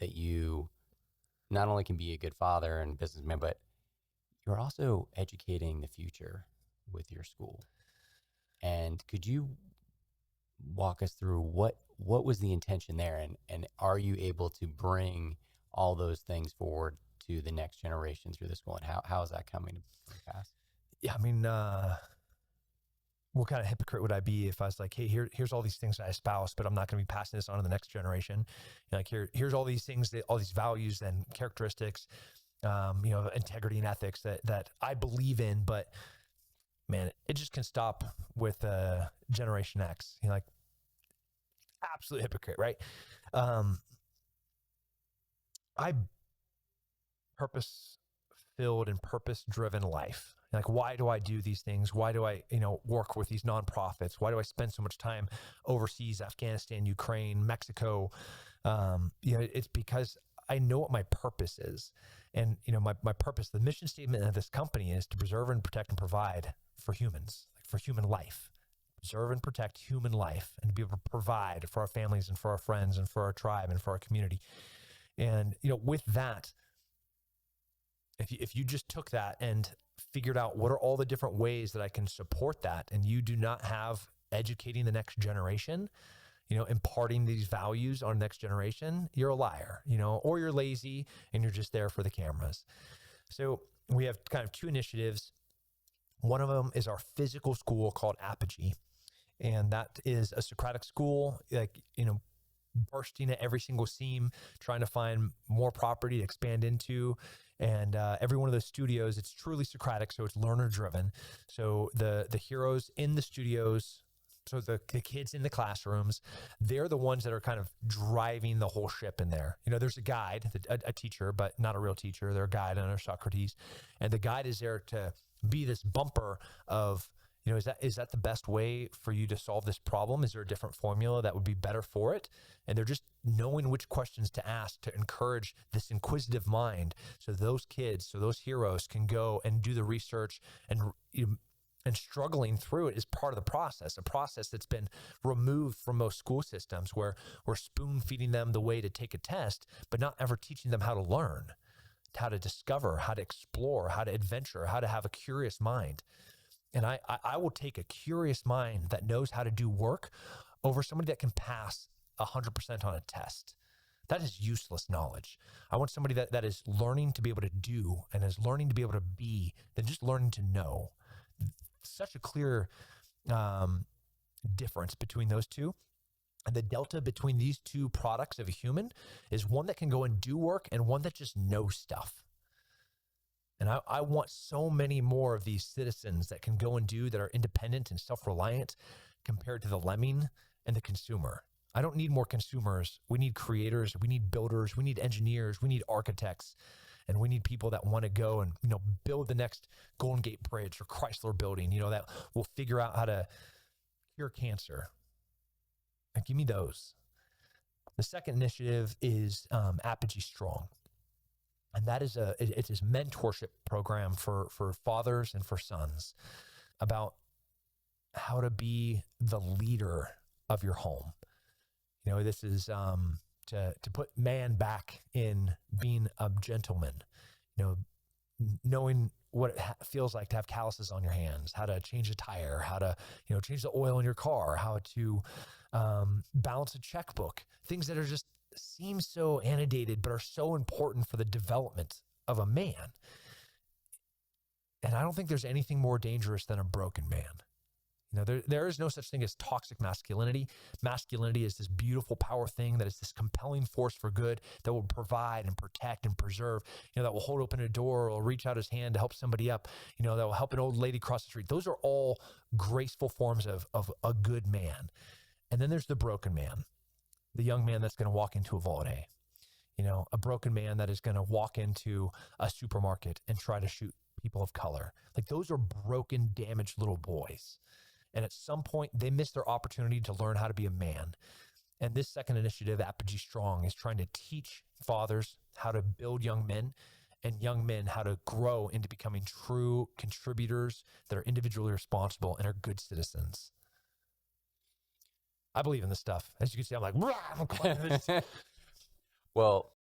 that you not only can be a good father and businessman, but you're also educating the future with your school. And could you walk us through what was the intention there, and are you able to bring all those things forward to the next generation through the school, and how is that coming to pass? Yeah, I mean, what kind of hypocrite would I be if I was like, hey, here's all these things that I espouse, but I'm not going to be passing this on to the next generation. Like here's all these things, all these values and characteristics, integrity and ethics that I believe in, but man, it just can stop with Generation X. Like absolute hypocrite, right? I purpose-filled and purpose-driven life. Like, why do I do these things? Why do I, work with these nonprofits? Why do I spend so much time overseas, Afghanistan, Ukraine, Mexico? It's because I know what my purpose is. And, my purpose, the mission statement of this company is to preserve and protect and provide for humans, like for human life. Preserve and protect human life and to be able to provide for our families and for our friends and for our tribe and for our community. And, with that, if you just took that and figured out what are all the different ways that I can support that, and you do not have educating the next generation, imparting these values on the next generation, you're a liar, or you're lazy and you're just there for the cameras. So we have kind of two initiatives. One of them is our physical school called Apogee. And that is a Socratic school, bursting at every single seam, trying to find more property to expand into. And every one of those studios, it's truly Socratic, so it's learner driven. So the heroes in the studios, so the kids in the classrooms, they're the ones that are kind of driving the whole ship in there. There's a guide, a teacher, but not a real teacher. They're a guide under Socrates. And the guide is there to be this bumper of, is that the best way for you to solve this problem? Is there a different formula that would be better for it? And they're just knowing which questions to ask to encourage this inquisitive mind. So those kids, so those heroes can go and do the research and struggling through it is part of the process, a process that's been removed from most school systems where we're spoon feeding them the way to take a test, but not ever teaching them how to learn, how to discover, how to explore, how to adventure, how to have a curious mind. And I will take a curious mind that knows how to do work over somebody that can pass 100% on a test. That is useless knowledge. I want somebody that is learning to be able to do and is learning to be able to be than just learning to know. Such a clear difference between those two. And the delta between these two products of a human is one that can go and do work and one that just knows stuff. And I want so many more of these citizens that can go and do, that are independent and self-reliant compared to the lemming and the consumer. I don't need more consumers. We need creators. We need builders. We need engineers. We need architects. And we need people that want to go and, build the next Golden Gate Bridge or Chrysler building, that will figure out how to cure cancer. Like, give me those. The second initiative is Apogee Strong. And that is it's a mentorship program for fathers and for sons about how to be the leader of your home. This is to put man back in being a gentleman, knowing what it feels like to have calluses on your hands, how to change a tire, how to, change the oil in your car, how to balance a checkbook, things that are just seem so antidated, but are so important for the development of a man. And I don't think there's anything more dangerous than a broken man. There is no such thing as toxic masculinity. Masculinity is this beautiful power thing that is this compelling force for good that will provide and protect and preserve, that will hold open a door or reach out his hand to help somebody up, that will help an old lady cross the street. Those are all graceful forms of a good man. And then there's the broken man, the young man that's going to walk into a Valde, a broken man that is going to walk into a supermarket and try to shoot people of color. Like, those are broken, damaged little boys. And at some point, they miss their opportunity to learn how to be a man. And this second initiative, Apogee Strong, is trying to teach fathers how to build young men and young men how to grow into becoming true contributors that are individually responsible and are good citizens. I believe in this stuff. As you can see, I'm like, well,